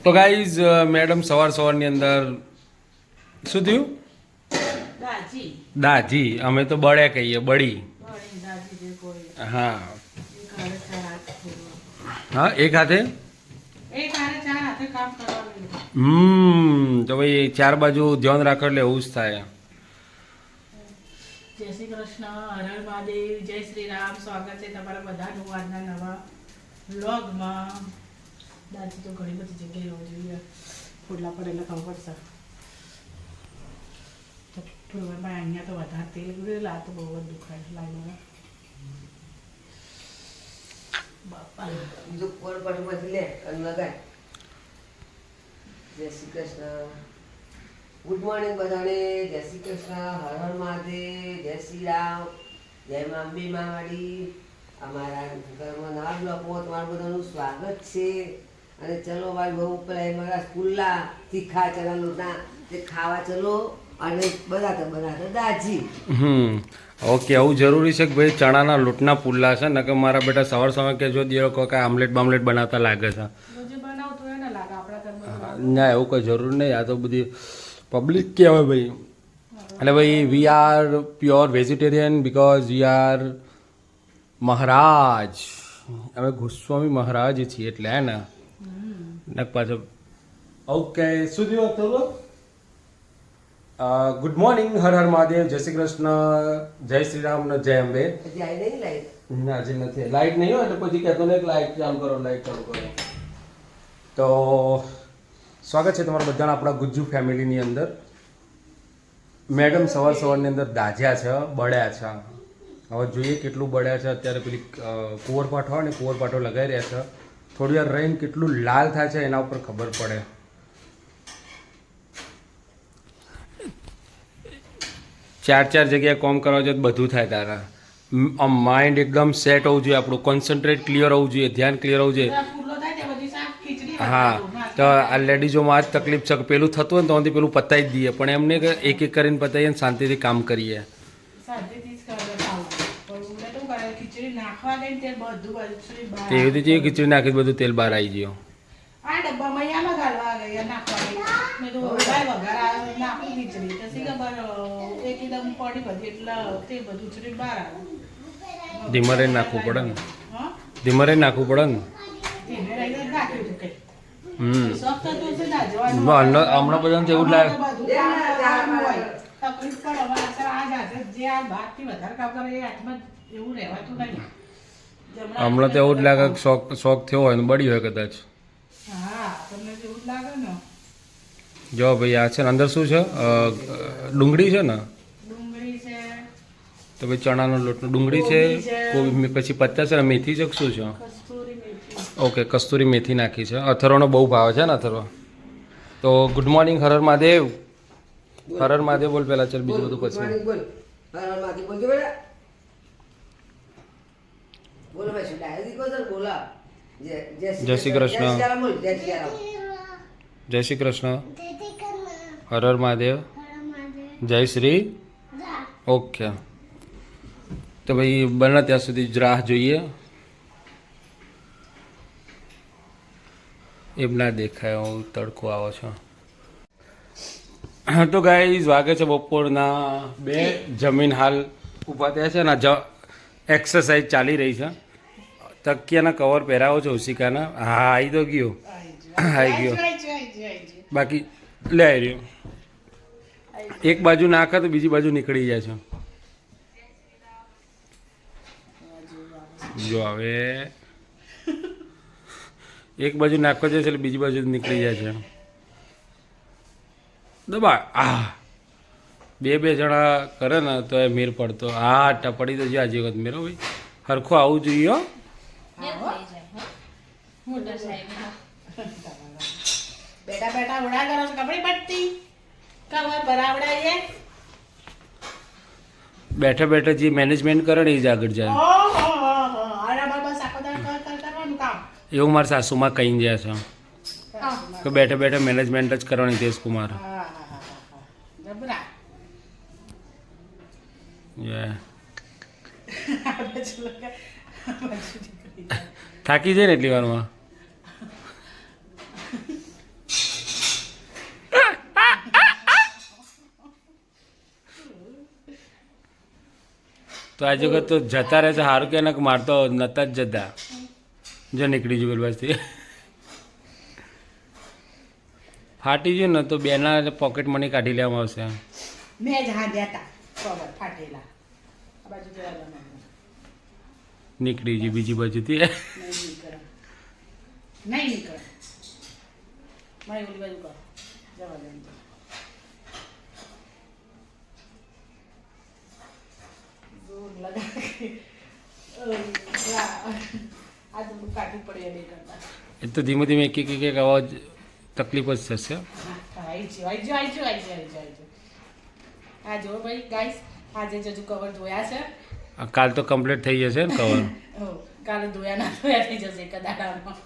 તો guys madam સવારની અંદર શું થયું? દાજી. અમે તો બળે કહીએ, બળી. હા હા, એક હાથે તો ભાઈ 4 બાજુ ધ્યાન રાખો એટલે એવું જ થાય. જય શ્રી કૃષ્ણ, હર હર મહાદેવ, જય શ્રી રામ. સ્વાગત છે તમારા બધાનું આજના નવા વ્લોગમાં. દાદી તો ઘણી બધી જગ્યાએ હોવી જોઈએ, ફોડલા પર એટલે ખબર પડશે. તો ફૂલમાં અહીંયા તો વધારે તેલ ગયેલા, તો બહુ જ દુખાય લાગે. બાપા બીજું કોણ પણ બધી લે અને લગાય. જય શ્રી કૃષ્ણ, ગુડ મોર્નિંગ બધાને. જય શ્રી કૃષ્ણ, હર હર મહાદેવ, જય શ્રી રામ, જય મા અંબે માવાડી. અમારા ઘરમાં નવા બ્લોકમાં તમારું બધાનું સ્વાગત છે. અને ચલો ભાઈ બહુ પેલા મારા સ્કૂલના તીખા ચણા લોટના તે ખાવા ચલો. અને બનાતા દાજી. ઓકે, આવું જરૂરી છે કે ભાઈ ચણાના લોટના પુલ્લા છે ને, કે મારા બેટા સવાર કે જો દિયો કોઈ આમલેટ બામલેટ બનાવતા લાગે છે. ના, એવું કોઈ જરૂર નહીં. આ તો બધી પબ્લિક કહેવાય ભાઈ. એટલે ભાઈ we are pure vegetarian because we are Maharaj. અમે ગોસ્વામી મહારાજ છીએ એટલે હે ને પાછો. ઓકે, શું થયું થોડું? ગુડ મોર્નિંગ, હર હર મહાદેવ, જય શ્રી કૃષ્ણ, જય શ્રી રામ ને જય અંબે. ના, હજી નથી લાઈટ નહીં હોય એટલે પછી કહેતો ને લાઈટ ચાલુ કરો, લાઈટ ચાલુ કરો. તો સ્વાગત છે તમારા બધાના આપણા ગુજ્જુ ફેમિલીની અંદર. મેડમ સવારની અંદર દાજ્યા છે, બળ્યા છે. હવે જોઈએ કેટલું બળ્યા છે. અત્યારે પેલી કુંવરપાઠો હોય ને, કુંવરપાઠો લગાવી રહ્યા છે. થોડી વાર રહીને કેટલું લાલ થાય છે એના ઉપર ખબર પડે. ચાર જગ્યાએ કોમ કરવા જોઈએ તો બધું થાય તારા. માઇન્ડ એકદમ સેટ હોવું જોઈએ, આપણું કોન્સન્ટ્રેટ ક્લિયર હોવું જોઈએ, ધ્યાન ક્લિયર હોવું જોઈએ. હા, તો આ લેડીઝોમાં આ જ તકલીફ છે કે પેલું થતું હોય ને તો પેલું પતાવી જ દઈએ, પણ એમને એક કરીને પતાવીએ ને શાંતિથી કામ કરીએ. એવી રીતે ખીચડી નાખી બધું તેલ બહાર આવી ગયો. આ ડબ્બામાં યામાં ગાલવા ગયા નાખવા મેં તો વઘાર નાખું ખીચડી તો સી ખબર એકદમ પડી બધી એટલે તે બધું ખીચડી બહાર આવે. ધીમરે નાખવું પડે ને, ધીમરે નાખવું પડે ને. ધીમે રહીને નાખ્યું હતું કઈ શોખ થતો છે ના જવાનું. હમણાં બધાને એવું જ લાગે તકલીફ પડે. હવે આ જાતે જે આ ભાગથી વધારે કામ કરે એ હાથમાં એવું રહેવાતું નહીં. હમણાં તો એવું જ લાગે શોખ થયો હોય ને બળી હોય કદાચ. જો ભાઈ આ છે ને અંદર શું છે? ડુંગળી છે ને, તો ભાઈ ચણાનો લોટનો ડુંગળી છે, કોબી, પછી પત્તા છે ને, મેથી છે, શું છે? ઓકે, કસ્તુરી મેથી નાખી છે. અથરોનો બહુ ભાવ છે ને, અથરો. તો ગુડ મોર્નિંગ, હર હર મહાદેવ. હર હર મહાદેવ બોલ પહેલા, ચાલ બીજું બધું પછી. જય શ્રી કૃષ્ણ, જય શ્રી કૃષ્ણ, હર હર મહાદેવ, જય શ્રી. ઓકે, તો ભાઈ બને ત્યાં સુધી જ રાહ જોઈએ. એમ ના દેખાય હું તડકો આવો છો. તો ગાઈઝ વાગે છે બપોરના 2. જમીન હાલ ઊભા થયા છે ને, એક્સરસાઇઝ ચાલી રહી છે. તકિયાના કવર પહેરાવો છો ઉશિકાના? હા, આવી તો ગયો, આવી ગયો. બાકી લે આવી રહ્યો. એક બાજુ નાખે તો બીજી બાજુ નીકળી જાય છે. જો હવે એક બાજુ નાખવા જાય છે એટલે બીજી બાજુ નીકળી જાય છે. દબા આ બે જણા કરે ને તો એ મેર પડતો. હા, ટપડી તો જ્યાં જે વખત મેરો ભાઈ હરખું આવું જોઈએ. બેટા બેટા ઉડા કરો છો કપડી પડતી કવર ભરાવડાઈએ. બેઠા બેઠા જે મેનેજમેન્ટ કરે ને એ જ આગળ જાય. એવું મારા સાસુમાં કહી ગયા છે કે બેઠા બેઠા મેનેજમેન્ટ જ કરવાની. તેજકુમાર થાકી જાય ને એટલી વારમાં. તો આજે વખત તો જતા રહે છે સારું કે ને મારતો નતા જ જતા જો નીકળી ગયું બસથી ફાટી ગયું ને તો બેના પોકેટ મની કાઢી લેવામાં આવશે મેં જ હાંધ્યા હતા કવર ફાટેલા આ બાજુ જરા બનાવો. નીકળી ગઈ બીજી બાજુથી નહીં નીકળે મારી ઓલી બાજુ કરો જવા દે જોર લગા આ તો કાઢવું પડે એ કરતા એ તો ધીમે ધીમે એક એક અવાજ તકલીફ જ થશે આ જો ભાઈ ગાઈસ આજે જજુ કવર ધોયા છે કાલ તો કમ્પ્લીટ થઈ જશે ને કવર કાલે ધોયા ના ધોયા થઈ જશે કદાડામાં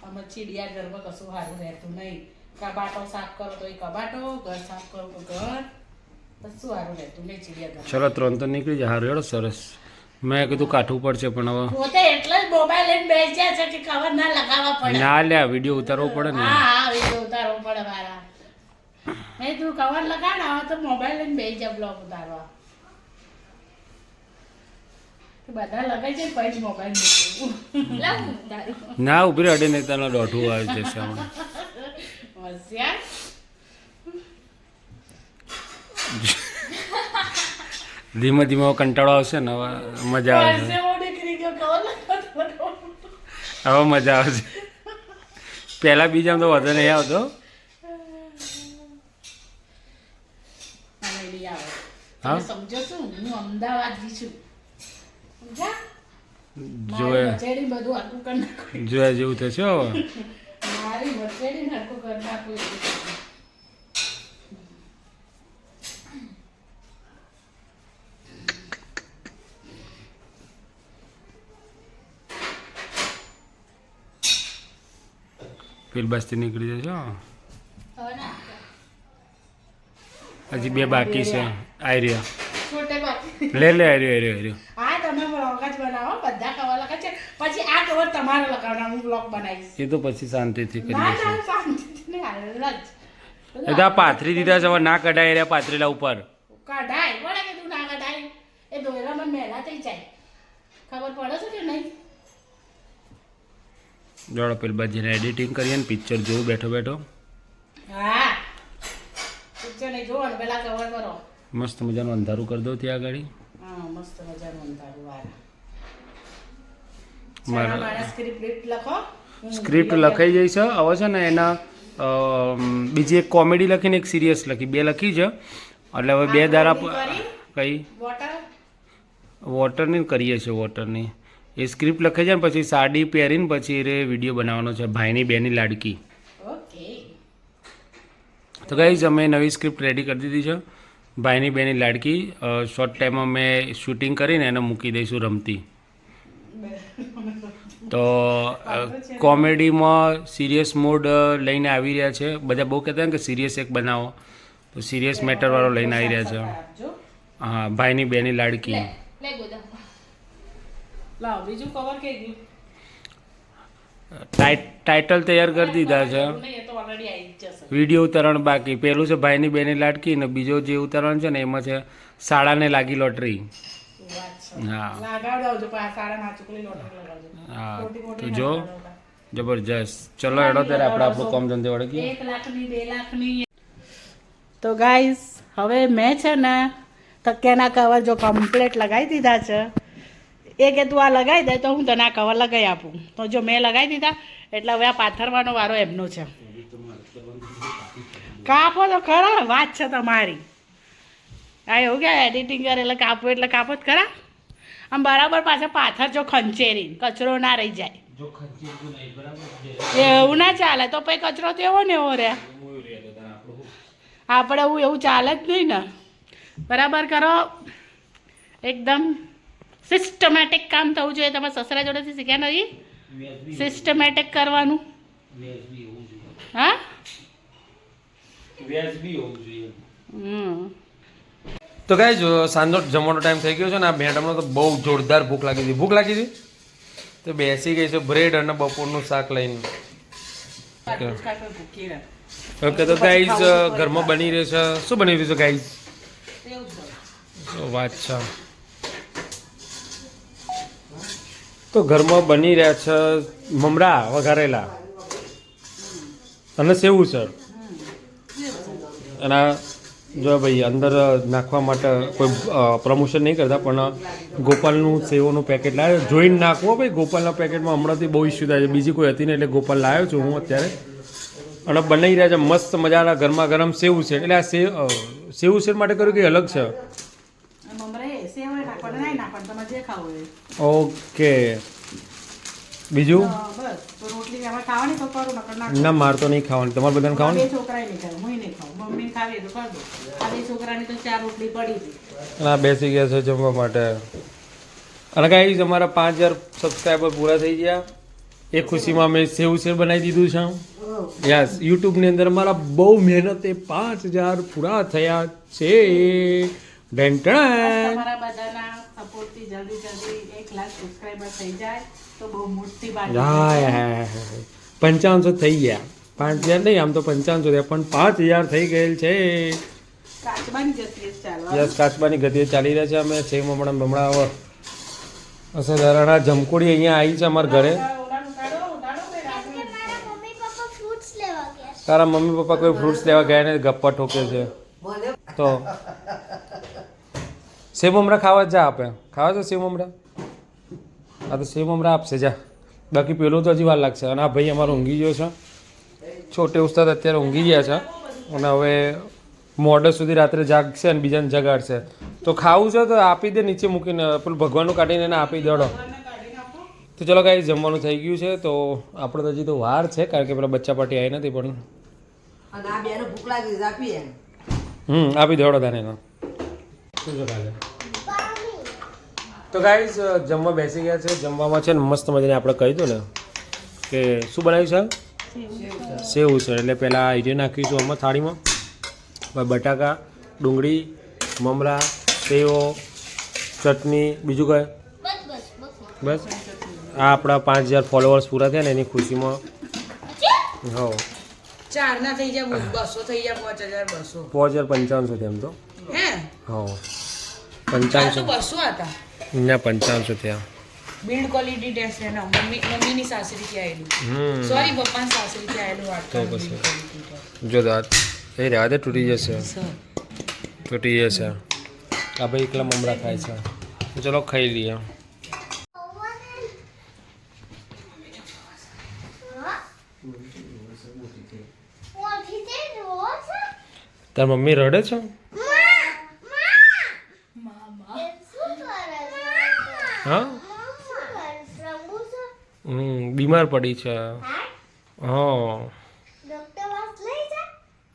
આમાં ચીડિયા ઘરમાં કશું સારું રહેતું નહીં કબાટો સાફ કરો તો એ કબાટો ઘર સાફ કરો તો ઘર કશું સારું રહેતું નહીં ચીડિયા ઘર ચલો 3 તો નીકળી જાય સારું હેડો સરસ મેં કીધું કાઢવું પડશે પણ હવે પોતે એટલે જ મોબાઈલ લઈને બેસી જાય છે કે કવર ના લગાવવા પડે ના લે વિડીયો ઉતારવો પડે ને હા વિડીયો ઉતારવો પડે મારા નહીં તું કવર લગાડ તો મોબાઈલ લઈને બેસી જા બ્લોગ ઉતારવા બધા લગાઈ જાય પછી મોબાઈલ મૂકવું ના ઉભી રહે નહીં તને દોઢું આવી જશે હમણાં હોશિયાર ધીમે ધીમે હવે કંટાળો આવશે ને હવે મજા આવશે પરસેવો નીકળી ગયો કવર લગાવતો હવે મજા આવશે પહેલા બીજામાં તો વધુ નહીં આવતો હા સમજો શું હું અમદાવાદથી છું સમજા જોયા મચેડી બધું આખું કરી નાખું જોયા જેવું થશે હવે મારી મચેડી ને આખું કરી નાખું પેલ બસથી નીકળી જશે હજી 2 બાકી છે આઈ રહ્યા છોટે બાકી લે આઈ રહ્યો હા તમે બ્લોગ જ બનાવો બધા કવર લગાવ છે પછી આ કવર તમારે લગાવવાના હું બ્લોગ બનાવીશ એ તો પછી શાંતિથી કરી ના લઈશું ના શાંતિથી નહીં હાલ જ એ તો આ પાથરી દીધા છે હવે ના કઢાય રહ્યા પાથરેલા ઉપર કઢાય પડે કે તું ના કઢાય એ દોયરામાં મેલા થઈ જાય ખબર પડે છે કે નહીં જોડો પેલ બાજીને એડિટિંગ કરીએ ને પિક્ચર જોવું બેઠો બેઠો હા પિક્ચર નહીં જોવાનું પેલા કવર કરો મસ્ત મજાનું અંધારું કરી દઉં ત્યાં આગળ હા મસ્ત મજાનું અંધારું મારા વાળા સ્ક્રિપ્ટ લખો સ્ક્રિપ્ટ લખાઈ જાય છે હવે છે ને એના બીજી એક કોમેડી લખીને એક સિરિયસ લખી 2 લખી છે એટલે હવે 2 દારા કઈ વોટર વોટરની કરીએ છીએ વોટરની એ સ્ક્રિપ્ટ લખાઈ જાય ને પછી સાડી પહેરીને પછી એ વિડીયો બનાવવાનો છે ભાઈની બેની લાડકી ઓકે તો ગાઈઝ અમે નવી સ્ક્રિપ્ટ રેડી કરી દીધી છે ભાઈની બેની લાડકી શોર્ટ ટાઈમમાં મેં શૂટિંગ કરીને એને મૂકી દઈશું રમતી તો કોમેડીમાં સિરિયસ મોડ લઈને આવી રહ્યા છે બધા બહુ કહેતા ને કે સિરિયસ એક બનાવો તો સિરિયસ મેટરવાળો લઈને આવી રહ્યા છે હા ભાઈની બેની લાડકી લે ગોદા લાવ બીજું કવર કે ગયું ટાઇટલ તૈયાર કરી દીધા છે નહીં એ તો ઓલરેડી આવી જ જશે વિડીયો ઉતારણ બાકી પહેલું છે ભાઈની બેની લાડકી ને બીજો જે ઉતારણ છે ને એમાં છે શાળાને લાગી લોટરી વાત છે હા લગાવડાવજો પણ સાડા ના ચૂકલી લોટરી લગાવજો હા મોટી મોટી તો ના જો લગાવતા. જબરજસ્ત ચલો હેડો ત્યારે આપણે આપણું કામ ધંધે વળગીએ 1 લાખની 2 લાખની તો ગાઈસ હવે મેં છે ને તકિયાના કવર જો કમ્પ્લીટ લગાવી દીધા છે એ કે તું આ લગાવી દે તો હું તને આ કવર લગાવી આપું તો જો મેં લગાવી દીધા એટલે હવે આ પાથરવાનો વારો એમનો છે કાપો તો ખરા વાત છે તમારી આ એવું કે એડિટિંગ કરે એટલે કાપો જ ખરા આમ બરાબર પાછા પાથર જો ખંચેરી કચરો ના રહી જાય એવું ના ચાલે તો પછી કચરો તો એવો ને એવો રહે આપણે એવું ચાલે જ નહીં ને બરાબર કરો એકદમ સિસ્ટમેટિક કામ થવું જોઈએ તમારા સસરા જોડેથી શીખ્યા નથી સિસ્ટમેટિક કરવાનું હા તો ગાઈઝ સાંજનો જમવાનો ટાઈમ થઈ ગયો છે ને આ મેડમનો તો બહુ જોરદાર ભૂખ લાગી હતી તો બેસી ગઈ છે બ્રેડ અને બપોરનું શાક લઈને ઓકે તો ગાઈઝ ઘરમાં બની રહ્યું છે શું બની રહ્યું છે ગાઈઝ વાત છે તો ઘરમાં બની રહ્યા છે મમરા વઘારેલા અને સેવું સર અને જો ભાઈ અંદર નાખવા માટે કોઈ પ્રમોશન નહીં કરતા પણ ગોપાલનું સેવોનું પેકેટ લાવ્યો જોઈને નાખવો ભાઈ ગોપાલના પેકેટમાં હમણાંથી બહુ ઇસ્યુ થાય છે બીજી કોઈ હતી ને એટલે ગોપાલ લાવ્યો છું હું અત્યારે અને બનાવી રહ્યા છે મસ્ત મજાના ગરમા ગરમ સેવું છે એટલે આ સેવું છે માટે કર્યું કે અલગ છે ઓકે બીજું ના માર તો નહીં ખાવાની તમારે બધાને ખાવાની ના બેસી ગયા છે જમવા માટે અને કાંઈ અમારા 5000 સબસ્ક્રાઈબર પૂરા થઈ ગયા એ ખુશીમાં અમે સેવ ઉસેર બનાવી દીધું છે યસ યુટ્યુબની અંદર અમારા બહુ મહેનતે 5000 પૂરા થયા છે તમારા બધાના સપોર્ટથી જલ્દી 1 લાખ સબસ્ક્રાઇબર થઈ જાય તો બહુ મોટી વાત છે 5500 થઈ ગયા 5000 નહીં આમ તો 5500 થયા પણ 5000 થઈ ગયેલ છે કાચબાની ગતિએ ચાલવા યસ કાચબાની ગતિએ ચાલી રહ્યા છે અમે સેવ મમણા બમણા અસરદારાના જમકોડી અહીંયા આવી છે અમારા ઘરે તારા મમ્મી પપ્પા કોઈ ફ્રૂટ્સ લેવા ગયા ને ગપ્પા ઠોકે છે તો સેવ મમરા ખાવા જા આપે ખાવા છે સેવ મમરા હા તો સેવ મમરા આપશે જા બાકી પેલું તો હજી વાર લાગશે અને આ ભાઈ અમારો ઊંઘી ગયો છે છોટે ઉસ્તાદ અત્યારે ઊંઘી ગયા છે અને હવે મોડે સુધી રાત્રે જાગશે અને બીજાને જગાડશે તો ખાવું છે તો આપી દે નીચે મૂકીને પેલું ભગવાનનું કાઢીને એને આપી દેડો તો ચલો કાંઈ જમવાનું થઈ ગયું છે તો આપણે તો હજી તો વાર છે કારણ કે પેલા બચ્ચા પાર્ટી આવી નથી પણ આપી દેડો તાને એનો શું છે કાલે તો ગાઈઝ જમવા બેસી ગયા છે જમવામાં છે ને મસ્ત મજાને આપણે કહી દો ને કે શું બનાવ્યું છે સેવ છે એટલે પહેલાં આઈડિયા નાખીશું આમાં થાળીમાં બટાકા ડુંગળી મમરા સેવો ચટણી બીજું કઈ બસ આ આપણા 5000 ફોલોવર્સ પૂરા થયા ને એની ખુશીમાં હો 4 ના થઈ જાય 200 થઈ જાય 5200 5500 એમ તો હે હો 5500 200 હતા ના 5500 થયા બિલ્ડ ક્વોલિટી ટેસ્ટ એનો મમ્મીની સાસરીથી આવેલું સોરી પપ્પાની સાસરીથી આવેલું વાત તો પછી જો દાંત એ રહેવા દે તૂટી જશે આ ભાઈ એકલા મમરા ખાય છે ચલો ખાઈ લઈએ તાર મમ્મી રડે છે હા બીમાર પડી છે હા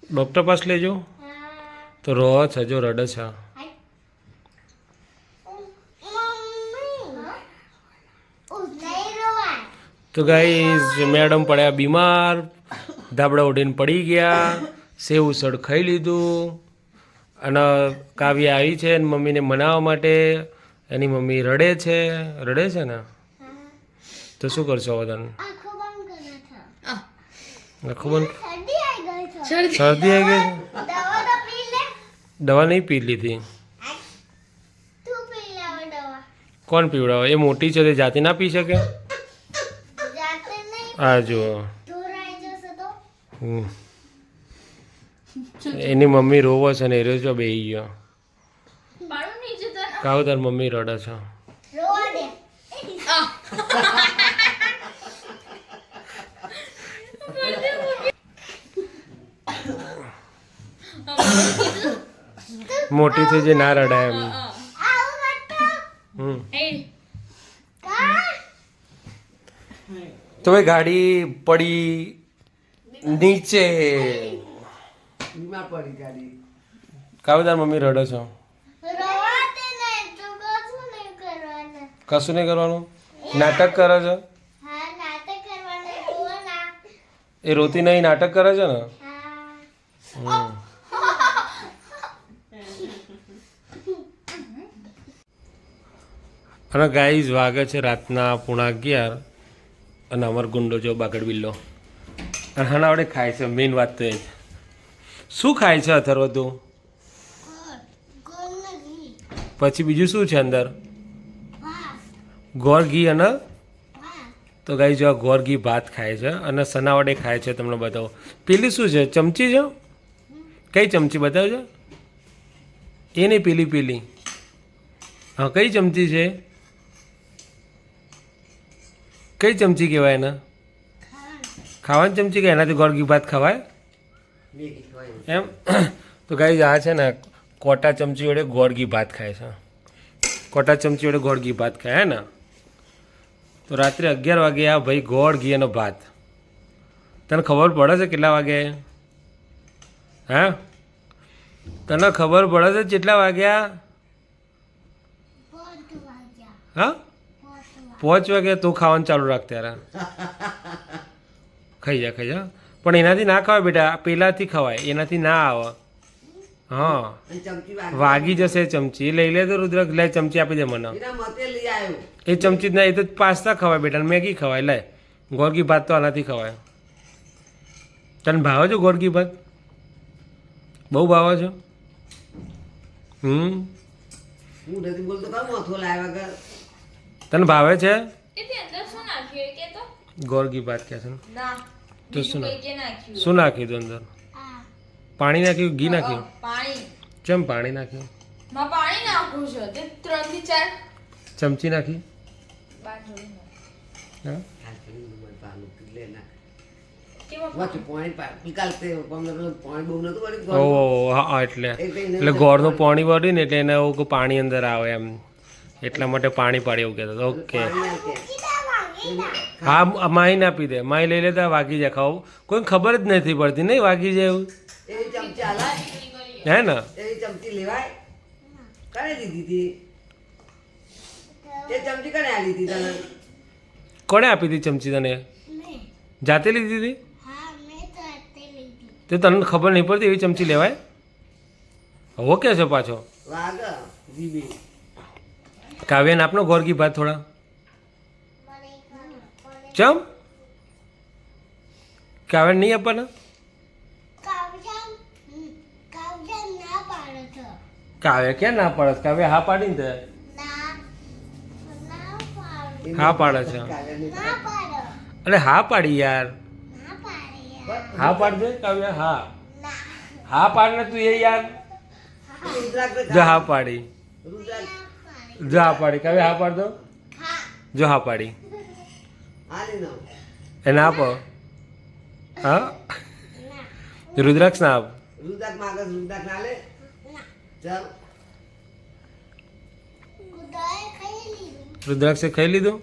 ડૉક્ટર પાસ લેજો તો રો છે જો રડે છે તો ગાઈઝ મેડમ પડ્યા બીમાર ધાબળા ઉડીને પડી ગયા સેવ ઉસળ ખાઈ લીધું અને કાવ્ય આવી છે અને મમ્મીને મનાવવા માટે એની મમ્મી રડે છે ને તો શું કરશો હવે તને આખું બંધ શરદી આવી ગઈ દવા નહીં પી લીધી કોણ પીવડાવે એ મોટી છે તે જાતે ના પી શકે આ જુઓ એની મમ્મી રોવો છે ને એ જો બેહી ગયો કાવ તાર મમ્મી રડે છે મોટી થઈ જે ના રડાય એમ તો ભાઈ ગાડી પડી નીચે કાવદાર મમ્મી રડે છો કશું નહીં કરવાનું નાટક કરે છે એ રોતી નહીં નાટક કરે છે ને અને ગાઈઝ વાગે છે રાતના 11:30 અને અમાર ગુંડો જો બાગડ બિલ્લો અને હાના વડે ખાય છે મેઇન વાત તો એ જ શું ખાય છે અથર્વ તું પછી બીજું શું છે અંદર ગોળ ઘી અને તો ગાઈ જો આ ગોળ ઘી ભાત ખાય છે અને સના વડે ખાય છે, તમને બતાવો. પેલી શું છે, ચમચી છે? કઈ ચમચી બતાવજો. એ નહીં, પેલી પેલી હા, કઈ ચમચી છે? કઈ ચમચી કહેવાય એને? ખાવાની ચમચી કે એનાથી ગોળ ઘી ભાત ખવાય એમ? તો ગાઈ આ છે ને કોટા ચમચી વડે ગોળ ઘી ભાત ખાય છે. કોટા ચમચી વડે ગોળ ઘી ભાત ખાય હે ને? તો રાત્રે 11 વાગે આ ભાઈ ગોળ ઘી અને ભાત. તને ખબર પડે છે કેટલા વાગે? હા, તને ખબર પડે છે કેટલા વાગ્યા? હા, 5 વાગે. તું ખાવાનું ચાલુ રાખ ત્યારે. ખાઈ જા, ખાઈ જા. પણ એનાથી ના ખવાય બેટા, પેલાથી ખવાય, એનાથી ના આવે. હા, વાગી જશે ચમચી. લઈ લે તો રુદ્ર, લે ચમચી આપી દે મને. એ ચમચી જ ના, એ તો પાસ્તા ખવાય બેટા, મેગી ખવાય. લે, ગોળ ઘી ભાત તો આનાથી ખવાય. તને ભાવે છે ગોળ ઘી ભાત? બહુ ભાવે છે? તને ભાવે છે ગોળ ઘી ભાત? કે છે તો શું નાખ્યું તું અંદર? પાણી નાખ્યું, ઘી નાખ્યું? કેમ પાણી નાખ્યું? ચમચી નાખી? હા, હા, એટલે ગોળનું પાણી વળ્યું ને એટલે એને એવું પાણી અંદર આવે એમ, એટલા માટે પાણી પાડી એવું કહેતો. ઓકે, હા, માઈ આપી દે. માઈ લઈ લેતા વાગી જાય. ખાવું કોઈ ખબર જ નથી પડતી નહીં વાગી જાય એવું, હે ને? કોણે આપી હતી ચમચી તને? જાતે લીધી હતી? તો તને ખબર નહીં પડતી એવી ચમચી લેવાય? હો કે છે પાછો કાવ્યાને આપનો ગોળ ઘી ભાત થોડા. ચમ કાવ્યા નહીં આપવાના? કાવ્યા ક્યાં ના પાડે? કાવ્યા હા પાડી ને. હા પાડે છે. અરે હા પાડી યાર, હા પાડ દે કાવ્યા. હા, હા પાડ ને તું એ યાર. જો હા પાડી, જો હા પાડી. કાવ્યા હા પાડ દો. જો હા પાડી એને આપો. હા, રુદ્રાક્ષ ના આપ. રુદ્રાક્ષે ખાઈ લીધું?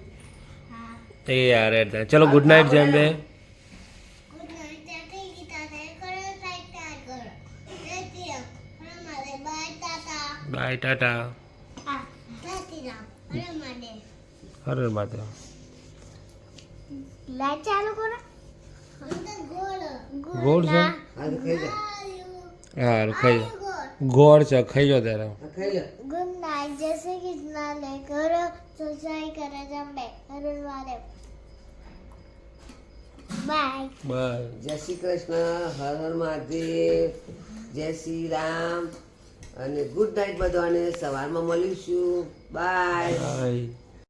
એ યાર, ચલો ગુડ નાઇટ જેમ બે. બાય, ટાટા. હરે માતા. લાઈટ ચાલુ કરો. ગોળ છે? હા, ખાઈ જા. ગોળ છે, ખાઈ જાઓ ત્યારે. Good night. જય શ્રી કૃષ્ણ. લે કરો સસાઈ કરે જંબે હરે વારે. Bye bye. જય શ્રી કૃષ્ણ, હર હર મહાદેવ, જય શ્રી રામ અને ગુડ નાઇટ બધાને. સવારમાં મળીશું. બાય. બાય.